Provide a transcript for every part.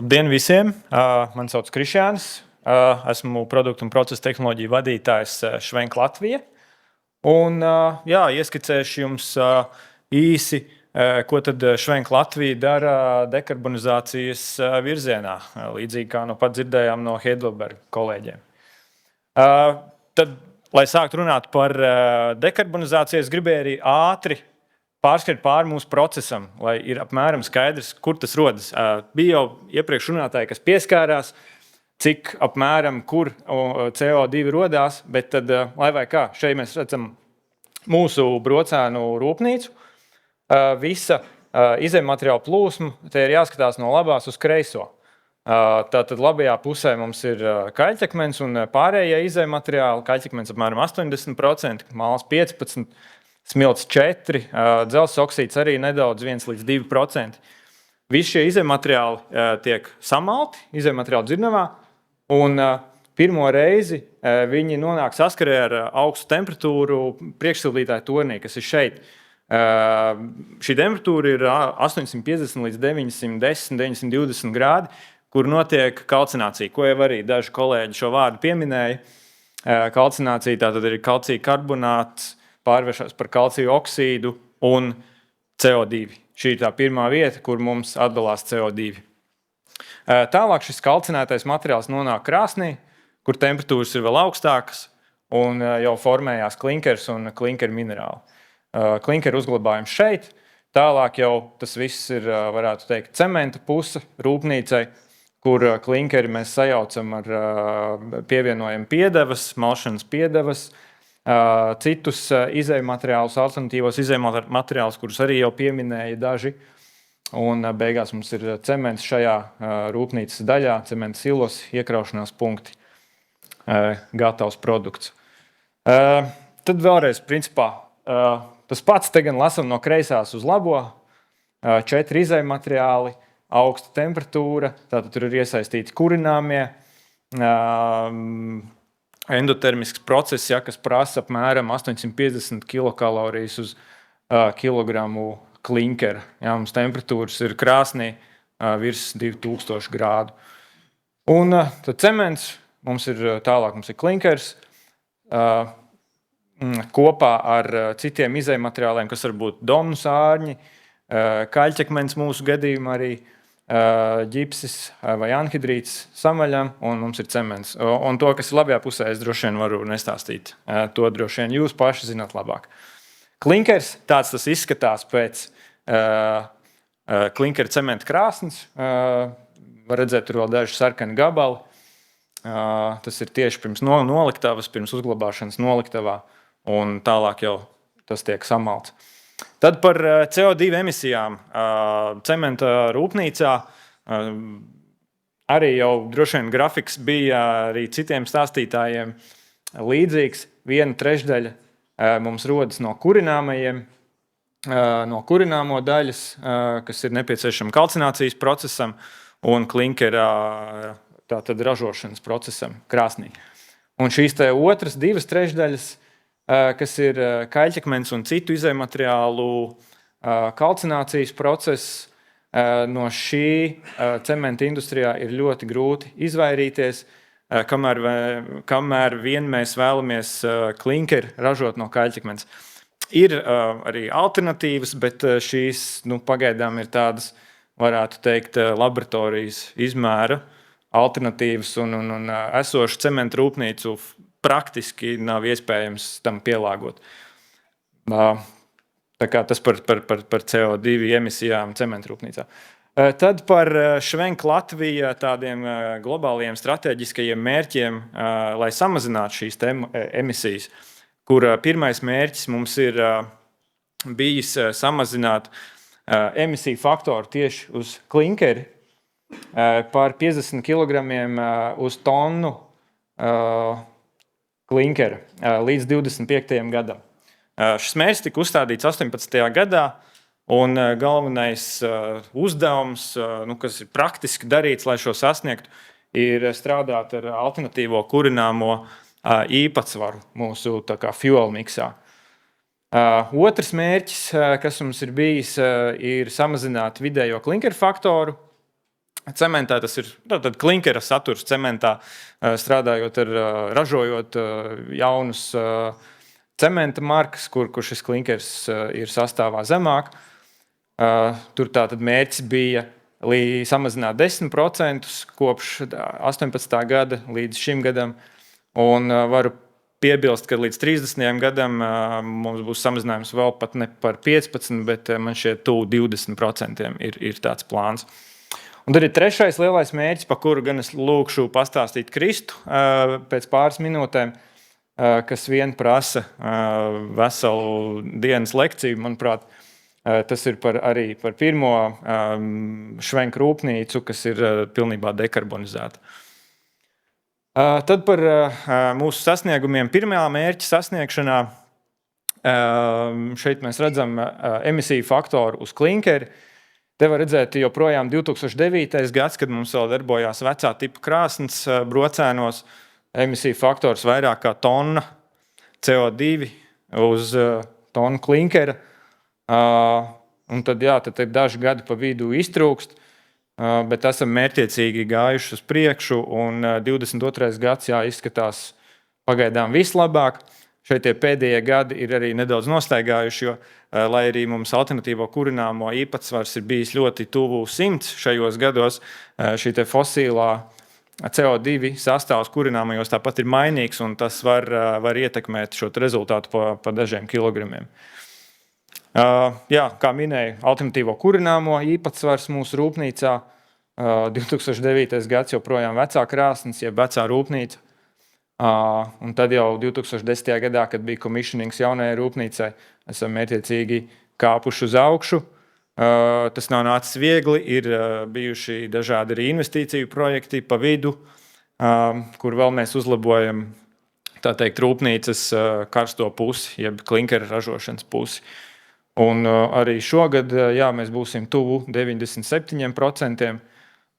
Labdien visiem! Mani sauc Krišjānis. Esmu produktu un procesu tehnoloģiju vadītājs Švenk Latvija. Un, ieskicēšu jums īsi, ko tad Švenk Latvija dara dekarbonizācijas virzienā, līdzīgi kā nu pat dzirdējām no Heidelberga kolēģiem. Tad, lai sāktu runāt par dekarbonizāciju, es gribēju arī ātri pārskriet pāri mūsu procesam, lai ir apmēram skaidrs, kur tas rodas. Bija jau iepriekš runātāji, kas pieskārās, cik apmēram, kur CO2 rodās, bet tad, lai vai kā, šeit mēs redzam mūsu brocēnu rūpnīcu. Visa izejmateriāla plūsma, te ir jāskatās no labās uz kreiso. Tātad labajā pusē mums ir kaļķakmens un pārējie izejmateriāli. Kaļķakmens apmēram 80%, māls 15%. Smilts 4, dzelzs oksīds arī nedaudz 1–2%. Visi šie izejmateriāli tiek samalti, izejmateriāli dzirnavā, un pirmo reizi viņi nonāk saskarē ar augstu temperatūru priekšsildītāju tornī, kas ir šeit. Šī temperatūra ir 850 līdz 910, 920 grādi, kur notiek kalcinācija, ko jau arī daži kolēģi šo vārdu pieminēja. Kalcinācija tātad ir kalcija karbonāts, pārvēršas par kalciju oksīdu un CO2. Šī ir tā pirmā vieta, kur mums atdalās CO2. Tālāk šis kalcinētais materiāls nonāk krāsnī, kur temperatūras ir vēl augstākas un jau formējās klinkers un klinkeru minerāli. Klinkeru uzglabājums šeit, tālāk jau tas viss ir, varētu teikt, cementa puse rūpnīcai, kur klinkeri mēs sajaucam ar pievienojam piedevas, malšanas piedevas, citus izejmateriālus, alternatīvos izejmateriālus, kurus arī jau pieminēja daži. Un beigās mums ir cements šajā rūpnīcas daļā, cementa silos, iekraušanās punkti, gatavs produkts. Tad vēlreiz, principā, tas pats te gan lasam no kreisās uz labo, 4 izejmateriāli, augsta temperatūra, tātad tur ir iesaistīti kurināmie, endotermisks process, kas prasa apmēram 850 kilokalorijas uz kilogramu klinkera. Mums temperatūras ir krāsnī virs 2000 grādu. Un tad cements, mums ir klinkers, kopā ar citiem izejmateriāliem, kas var būt domnu sārņi, kaļķakmens mūsu gadījumā arī, ģipsis vai anhidrīts samaļam, un mums ir cements. Un to, kas ir labajā pusē, es droši vien varu nestāstīt. To droši vien jūs paši zināt labāk. Klinkers, tāds tas izskatās pēc klinkera cementa krāsnes. Var redzēt, tur vēl daži sarkani gabali. Tas ir tieši pirms noliktavas, pirms uzglabāšanas noliktavā, un tālāk jau tas tiek samalts. Tad par CO2 emisijām cementa rūpnīcā arī jau droši vien grafiks bija arī citiem stāstītājiem līdzīgs. 1/3 mums rodas no kurināmajiem, no kurināmo daļas, kas ir nepieciešama kalcinācijas procesam un klinkera tātad ražošanas procesam krāsnī. Un šīs te otras 2/3, kas ir kaļķakmens un citu izejmateriālu kalcinācijas process, no šī cementa industrijā ir ļoti grūti izvairīties, kamēr vien mēs vēlamies klinkeri ražot no kaļķakmens. Ir arī alternatīvas, bet šīs pagaidām ir tādas, varētu teikt, laboratorijas izmēra alternatīvas un esošu cementa rūpnīcu praktiski nav iespējams tam pielāgot. Tā kā tas par CO2 emisijām cementa rūpnīcā. Tad par Švenk Latvija tādiem globāliem strateģiskajiem mērķiem, lai samazinātu šīs emisijas, kur pirmais mērķis mums ir bijis samazināt emisiju faktoru tieši uz klinkeri par 50 kilogramiem uz tonu klinkera līdz 25. gadam. Šis mērķis tika uzstādīts 18. gadā, un galvenais uzdevums, kas ir praktiski darīts, lai šo sasniegtu, ir strādāt ar alternatīvo kurināmo īpatsvaru mūsu fuel miksā. Otrs mērķis, kas mums ir bijis, ir samazināt vidējo klinkeru faktoru cementā tas ir klinkera saturs cementā, strādājot ražojot jaunus cementa markas, kur šis klinkers ir sastāvā zemāk. Tur tātad mērķis bija samazināt 10% kopš 18. gada līdz šim gadam. Un varu piebilst, ka līdz 30. gadam mums būs samazinājums vēl pat ne par 15%, bet man šķiet tuvu 20% ir tāds plāns. Un tad ir trešais lielais mērķis, par kuru gan es lūkšu pastāstīt Kristu pēc pāris minūtēm, kas vien prasa veselu dienas lekciju, manuprāt. Tas ir arī par pirmo švenku rūpnīcu, kas ir pilnībā dekarbonizēta. Tad par mūsu sasniegumiem pirmā mērķa sasniegšanā. Šeit mēs redzam emisiju faktoru uz klinkeri. Te var redzēt joprojām 2009. gads, kad mums vēl darbojās vecā tipa krāsnes brocēnos. Emisiju faktors vairāk kā tonna CO2 uz tonu klinkera. Un tad ir daži gadi pa vidu iztrūkst, bet esam mērķiecīgi gājuši uz priekšu, un 22. gads izskatās pagaidām vislabāk. Šeit tie pēdējie gadi ir arī nedaudz nostaigājuši, jo, lai arī mums alternatīvo kurināmo īpatsvars ir bijis ļoti tuvu 100 šajos gados, šī te fosilā CO2 sastāvs kurināmajos tāpat ir mainīgs, un tas var ietekmēt šo rezultātu pa dažiem kilogramiem. Kā minēju, alternatīvo kurināmo īpatsvars mūsu rūpnīcā. 2009. gads joprojām vecā krāsnes, jeb vecā rūpnīca. Un tad jau 2010. gadā, kad bija commissionings jaunajai rūpnīcai, esam mērķiecīgi kāpuši uz augšu. Tas nav nācis viegli, ir bijuši dažādi arī investīciju projekti pa vidu, kur vēl mēs uzlabojam, tā teikt, rūpnīcas karsto pusi, jeb klinkera ražošanas pusi. Un arī šogad mēs būsim tuvu 97%,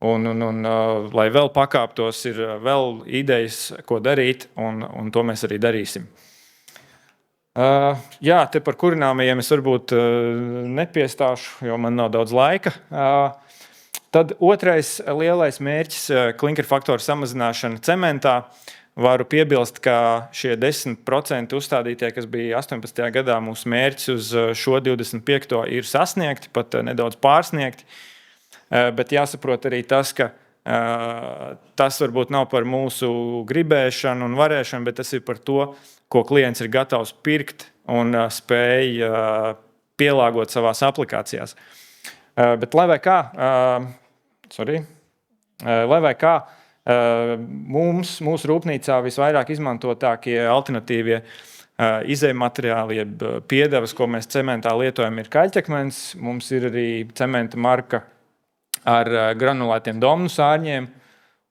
un lai vēl pakāptos, ir vēl idejas, ko darīt, un to mēs arī darīsim. Te par kurināmajiem es varbūt nepiestāšu, jo man nav daudz laika. Tad otrais lielais mērķis - klinkera faktora samazināšana cementā. Varu piebilst, ka šie 10% uzstādītie, kas bija 18. gadā mūsu mērķis uz šo 25. ir sasniegti, pat nedaudz pārsniegti. Bet jāsaprot arī tas, ka tas varbūt nav par mūsu gribēšanu un varēšanu, bet tas ir par to, ko klients ir gatavs pirkt un spēj pielāgot savās aplikācijās. Bet lai vai kā, mūsu rūpnīcā visvairāk izmantotākie alternatīvie izejmateriāli, jeb piedevas, ko mēs cementā lietojam, ir kaļķakmens. Mums ir arī cementa marka ar granulētiem domnu sārņiem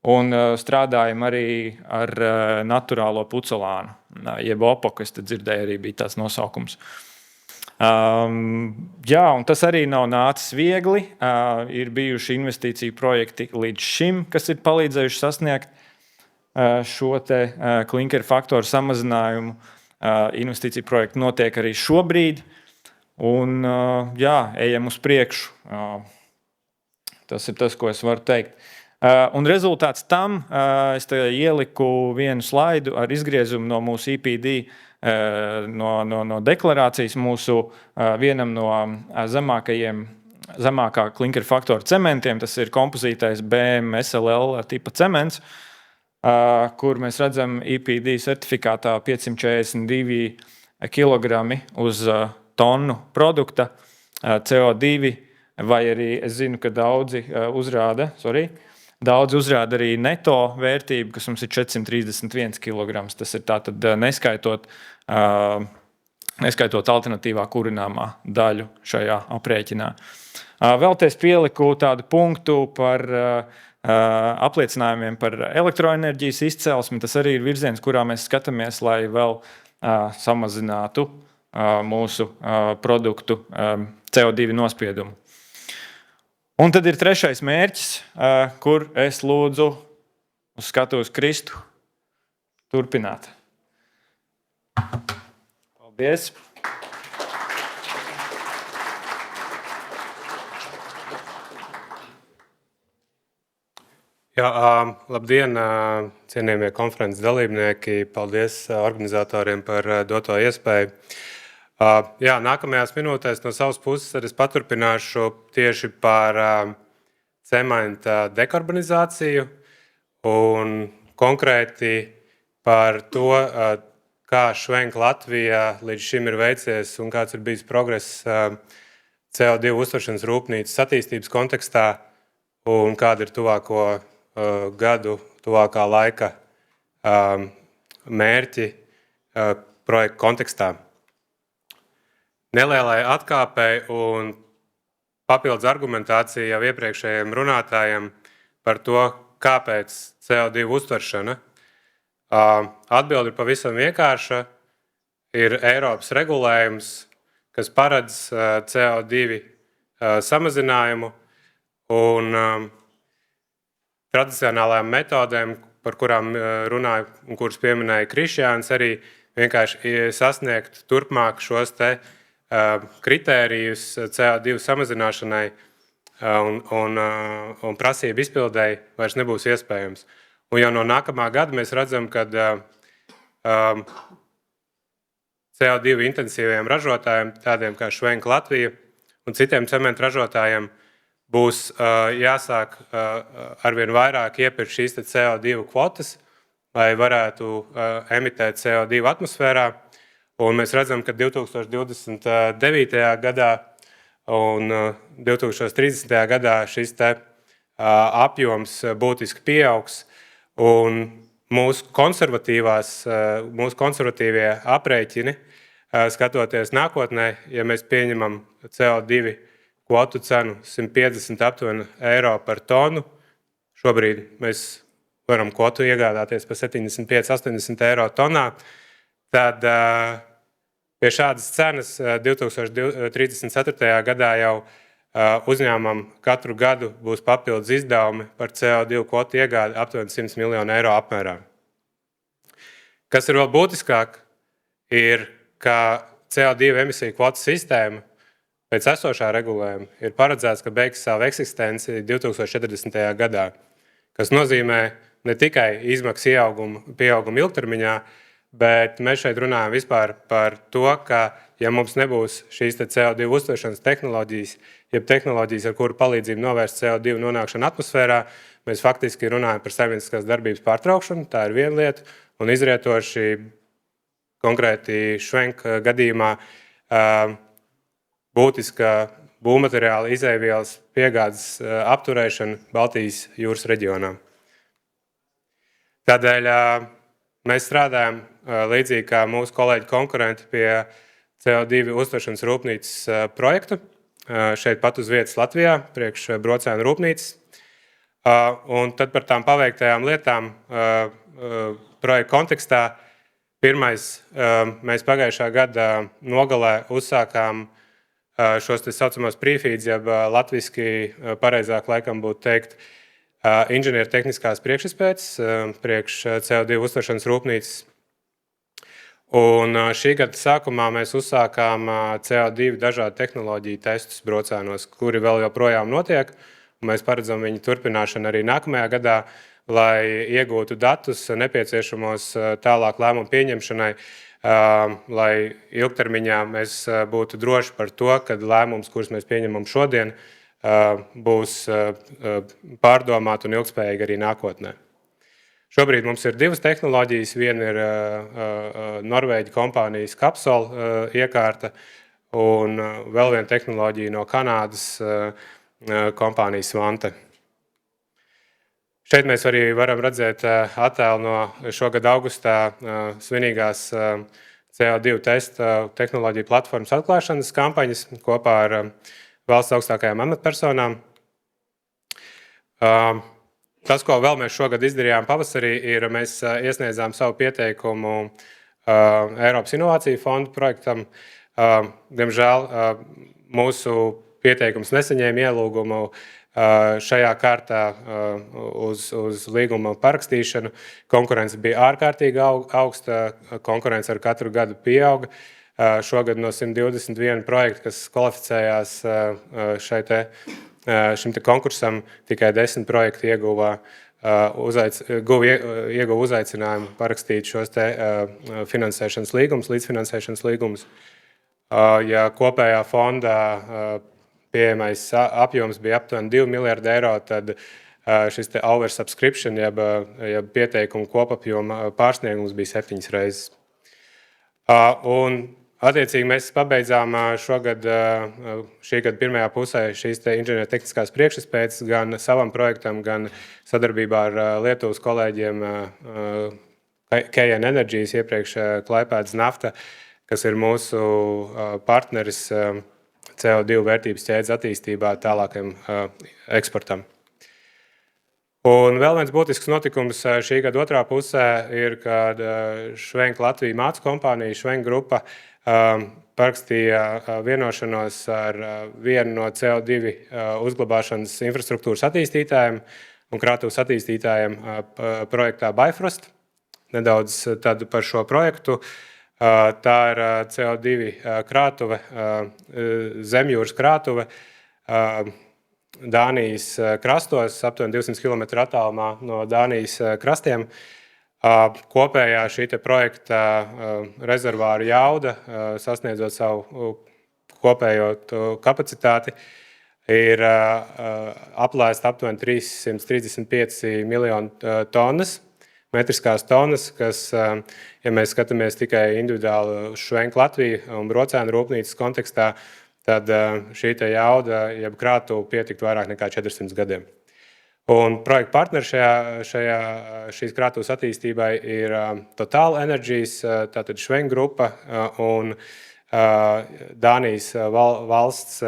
un strādājam arī ar naturālo pucelānu, jeb opoku, es te dzirdēju, arī bija tāds nosaukums. Un tas arī nav nācis viegli. Ir bijuši investīciju projekti līdz šim, kas ir palīdzējuši sasniegt šo te klinkera faktoru samazinājumu. Investīciju projekti notiek arī šobrīd. Un ejam uz priekšu. Tas ir tas, ko es varu teikt. Un rezultāts tam es ieliku vienu slaidu ar izgriezumu no mūsu EPD, no deklarācijas mūsu vienam no zemākā klinkera faktora cementiem. Tas ir kompozītais BM-SLL tipa cements, kur mēs redzam EPD certifikātā 542 kg uz tonu produkta CO2, vai arī es zinu, ka daudzi uzrāda arī neto vērtību, kas mums ir 431 kg. Tas ir tātad neskaitot alternatīvā kurināmā daļu šajā aprēķinā. Vēl te es pieliku tādu punktu par apliecinājumiem par elektroenerģijas izcelsmi. Tas arī ir virziens, kurā mēs skatāmies, lai vēl samazinātu mūsu produktu CO2 nospiedumu. Un tad ir trešais mērķis, kur es lūdzu uz skatuves Kristu turpināt. Paldies! Jā, labdien, cienījamie konferences dalībnieki. Paldies organizatoriem par doto iespēju. Jā, nākamajās minūtēs no savas puses arī es paturpināšu tieši par cementa dekarbonizāciju un konkrēti par to, kā Švenk Latvijā līdz šim ir veicies un kāds ir bijis progress CO2 uztveršanas rūpnīcas attīstības kontekstā un kāda ir tuvāko gadu, tuvākā laika mērķi projekta kontekstā. Nelielai atkāpei un papildus argumentācija jau iepriekšējiem runātājiem par to, kāpēc CO2 uztveršana. Atbilde ir pavisam vienkārša. Ir Eiropas regulējums, kas paredz CO2 samazinājumu un tradicionālajām metodēm, par kurām runāja un kuras pieminēja Krišjāns, arī vienkārši sasniegt turpmāk šos te kritērijus CO2 samazināšanai un prasību izpildēji vairs nebūs iespējams. Un jau no nākamā gada mēs redzam, ka CO2 intensīviem ražotājiem, tādiem kā Švenk Latvija un citiem cementu ražotājiem, būs jāsāk arvien vairāk iepirkt šīs CO2 kvotas, lai varētu emitēt CO2 atmosfērā. Un mēs redzam, ka 2029. gadā un 2030. gadā šis apjoms būtiski pieaugs. Un mūsu konservatīvie aprēķini, skatoties nākotnē, ja mēs pieņemam CO2 kvotu cenu 150 aptuveni eiro par tonu, šobrīd mēs varam kvotu iegādāties par 75-80 eiro tonā, tad pie šādas cenas 2034. gadā jau uzņēmumam katru gadu būs papildus izdevumi par CO2 kvotu iegādi aptuveni 100 miljonu eiro apmērā. Kas ir vēl būtiskāk, ir, ka CO2 emisiju kvotu sistēma pēc esošā regulējuma ir paredzēts, ka beigs savu eksistenci 2040. gadā, kas nozīmē ne tikai izmaksu pieaugumu ilgtermiņā, bet mēs šeit runājam vispār par to, ka, ja mums nebūs šīs CO2 uztveršanas tehnoloģijas, jeb tehnoloģijas, ar kuru palīdzību novērst CO2 nonākšanu atmosfērā, mēs faktiski runājam par saimnieciskās darbības pārtraukšanu, tā ir viena lieta, un izrietoši konkrēti Švenk gadījumā būtiska būvmateriāla izēvielas piegādes apturēšana Baltijas jūras reģionā. Tādēļ mēs strādājam līdzīgi kā mūsu kolēģi konkurenti pie CO2 uztveršanas rūpnīcas projekta, šeit pat uz vietas Latvijā, priekš Brocēnu rūpnīcas. Un tad par tām paveiktajām lietām projekta kontekstā. Pirmais, mēs pagājušā gada nogalē uzsākām šos saucamos pre-feeds, jeb latviski pareizāk laikam būtu teikt, inženiertehniskās priekšizpētes priekš CO2 uztveršanas rūpnīcas. Un šī gada sākumā mēs uzsākām CO2 dažādu tehnoloģiju testus Brocēnos, kuri vēl joprojām notiek. Mēs paredzam viņu turpināšanu arī nākamajā gadā, lai iegūtu datus nepieciešamos tālāk lēmumu pieņemšanai, lai ilgtermiņā mēs būtu droši par to, ka lēmums, kurus mēs pieņemam šodien, būs pārdomāti un ilgspējīgi arī nākotnē. Šobrīd mums ir divas tehnoloģijas. Viena ir Norvēģu kompānijas Capsol iekārta un vēl viena tehnoloģija no Kanādas kompānijas Svante. Šeit mēs arī varam redzēt attēlu no šogad augustā svinīgās CO2 testa tehnoloģiju platformas atklāšanas kampaņas kopā ar valsts augstākajām amatpersonām. Tas, ko vēl mēs šogad izdarījām pavasarī, ir mēs iesniedzām savu pieteikumu Eiropas Inovāciju fondu projektam. Diemžēl mūsu pieteikums nesaņēma ielūgumu šajā kārtā uz līguma parakstīšanu. Konkurence bija ārkārtīgi augsta, konkurence ar katru gadu pieauga. Šogad no 121 projektu, kas kvalificējās šim konkursam, tikai 10 projekti ieguva ieguva uzaicinājumu parakstīt šos te finansēšanas līgumus, līdzfinansēšanas līgumus. Ja kopējā fondā pieejamais apjoms bija aptuveni 2 miljardi eiro, tad šis te oversubscription, jeb pieteikumu kopapjoma pārsniegums bija 7 reizes. Un attiecīgi mēs pabeidzām šogad, šī gada pirmajā pusē šīs te inženiertehniskās priekšspējas gan savam projektam, gan sadarbībā ar Lietuvas kolēģiem KN Energies, iepriekš Klaipēdas nafta, kas ir mūsu partneris CO2 vērtības ķēdes attīstībā tālākajam eksportam. Un vēl viens būtisks notikums šī gada otrā pusē ir, kad Švenk Latvija mācu kompānija, Švenk grupa, parakstīja vienošanos ar vienu no CO2 uzglabāšanas infrastruktūras attīstītājiem un krātuves attīstītājiem projektā Bifrost. Nedaudz tad par šo projektu. Tā ir CO2 krātuve, zemjūras krātuve, Dānijas krastos, aptuveni 200 km attālumā no Dānijas krastiem. Kopējā šī projekta rezervāra jauda, sasniedzot savu kopējo kapacitāti, ir aplēsta aptuveni 335 miljonu tonnas, metriskās tonnas, kas, ja mēs skatāmies tikai individuāli Švenk Latviju un Brocēnu rūpnīcas kontekstā, tad šī jauda, jeb krātuve pietiktu vairāk nekā 400 gadiem. Un projekta partneri šīs krātuves attīstībai ir Total Energies, tātad Švenk grupa un Dānijas valsts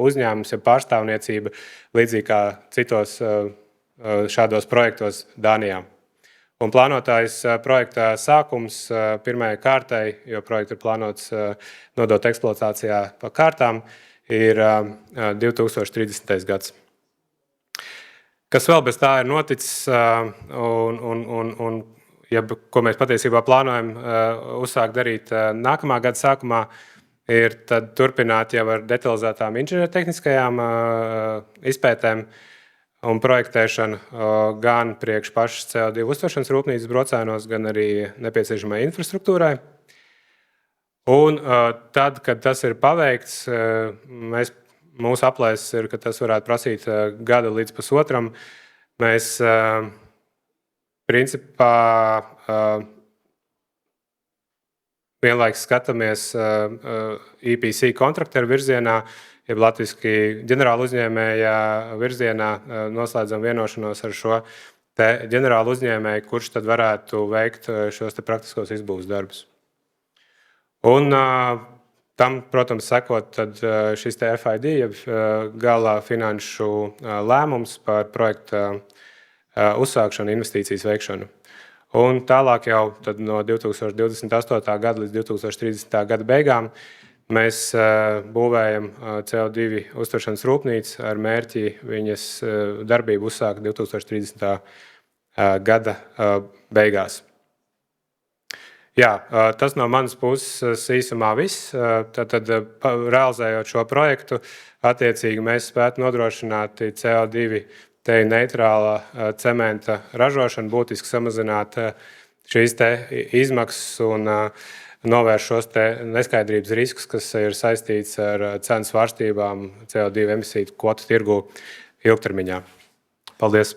uzņēmums, ja pārstāvniecība, līdzīgi kā citos šādos projektos Dānijā. Un plānotājs projekta sākums pirmajai kārtai, jo projektu ir plānots nodot eksploatācijā pa kārtām, ir 2030. gads. Kas vēl bez tā ir noticis, un ko mēs patiesībā plānojam uzsākt darīt nākamā gada sākumā, ir tad turpināt jau ar detalizētām inženiertehniskajām izpētēm un projektēšanu gan priekš pašas CO2 uztveršanas rūpnīcas Brocēnos, gan arī nepieciešamai infrastruktūrai. Un tad, kad tas ir paveikts, mūsu aplēses ir, ka tas varētu prasīt gada līdz pusotram. Mēs principā vienlaikus skatāmies EPC kontraktoru virzienā, jeb latviski ģenerāla uzņēmēja virzienā, noslēdzam vienošanos ar šo te ģenerāla uzņēmēju, kurš tad varētu veikt šos te praktiskos izbūves darbus. Un tam, protams, sekot tad šis te FID, jeb galā finanšu lēmums par projekta uzsākšanu, investīcijas veikšanu. Un tālāk jau tad no 2028. gada līdz 2030. gada beigām mēs būvējam CO2 uztveršanas rūpnīcu ar mērķi viņas darbību uzsākt 2030. Gada beigās. Jā, tas no manas puses īsumā viss. Tad realizējot šo projektu, attiecīgi mēs spētu nodrošināt CO2 neitrāla cementa ražošanu, būtiski samazināt šīs te izmaksas un novērst šos te neskaidrības riskus, kas ir saistīts ar cenu svārstībām CO2 emisiju kvotu tirgu ilgtermiņā. Paldies!